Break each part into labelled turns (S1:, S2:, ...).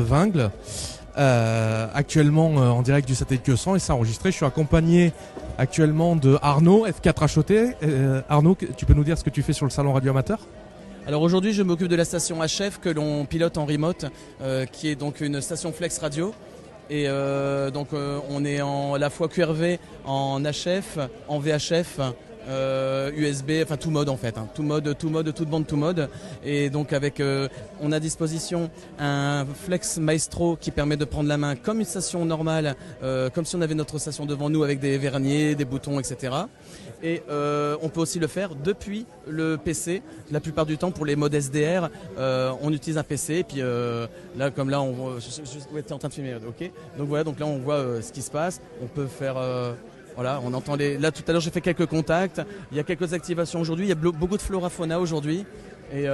S1: Vingles, actuellement en direct du satellite Que100 et c'est enregistré. Je suis accompagné actuellement de Arnaud, F4HOT. Arnaud, tu peux nous dire ce que tu fais sur le salon Radio Amateur ?
S2: Alors aujourd'hui, je m'occupe de la station HF que l'on pilote en remote, qui est donc une station Flex Radio. Et on est à la fois QRV, en HF, en VHF, USB, enfin tout mode en fait, hein. Tout mode, toute bande, tout mode. Et donc on a à disposition un Flex Maestro qui permet de prendre la main comme une station normale, comme si on avait notre station devant nous avec des verniers, des boutons, etc. Et on peut aussi le faire depuis le PC. La plupart du temps, pour les modes SDR, on utilise un PC. Et puis là, comme là, t'es en train de filmer, ok. Donc voilà, donc là, on voit ce qui se passe. On peut faire, voilà, on entend Là, tout à l'heure, j'ai fait quelques contacts. Il y a quelques activations aujourd'hui. Il y a beaucoup de flora fauna aujourd'hui. Et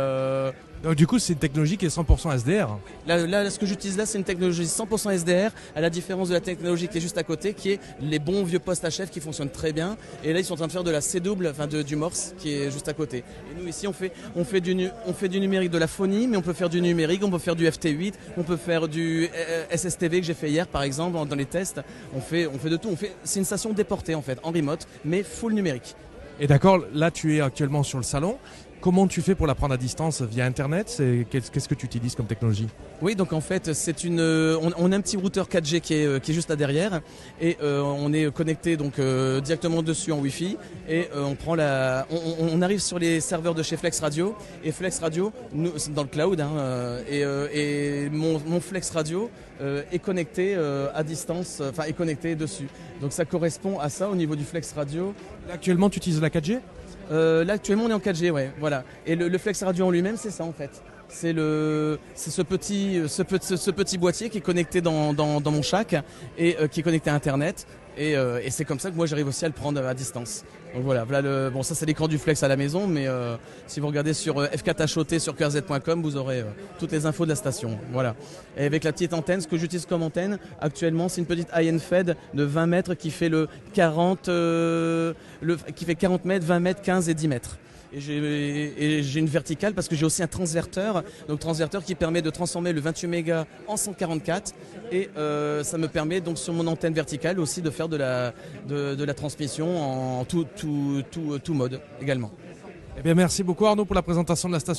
S1: donc du coup, c'est une technologie qui est 100% SDR.
S2: Là, ce que j'utilise là, c'est une technologie 100% SDR, à la différence de la technologie qui est juste à côté, qui est les bons vieux postes HF qui fonctionnent très bien. Et là, ils sont en train de faire de la C-double, enfin du Morse, qui est juste à côté. Et nous ici, on fait du numérique, de la phonie, mais on peut faire du numérique, on peut faire du FT8, on peut faire du SSTV que j'ai fait hier, par exemple, dans les tests. On fait de tout. C'est une station déportée en fait, en remote, mais full numérique.
S1: Et d'accord, là, tu es actuellement sur le salon. Comment tu fais pour la prendre à distance via Internet ? Qu'est-ce que tu utilises comme technologie ?
S2: Oui, donc en fait, on a un petit routeur 4G qui est juste là derrière et on est connecté donc directement dessus en Wi-Fi et on arrive sur les serveurs de chez Flex Radio et Flex Radio, c'est dans le cloud et mon Flex Radio est connecté à distance, enfin est connecté dessus. Donc ça correspond à ça au niveau du Flex Radio.
S1: Là, actuellement, tu utilises la 4G ?
S2: Là actuellement on est en 4G, ouais, voilà. Et le Flex Radio en lui-même, c'est ça en fait. C'est ce petit boîtier qui est connecté dans mon shack et qui est connecté à Internet. Et c'est comme ça que moi j'arrive aussi à le prendre à distance. Donc voilà, bon ça c'est l'écran du Flex à la maison, mais si vous regardez sur F4HOT sur qrz.com, vous aurez toutes les infos de la station. Voilà. Et avec la petite antenne, ce que j'utilise comme antenne actuellement, c'est une petite high-end Fed de 20 mètres qui fait qui fait 40 mètres, 20 mètres, 15 et 10 mètres. Et j'ai une verticale parce que j'ai aussi un transverteur, donc transverteur qui permet de transformer le 28 mégas en 144 et ça me permet donc sur mon antenne verticale aussi de faire de la transmission en tout mode également.
S1: Eh bien, merci beaucoup Arnaud pour la présentation de la station.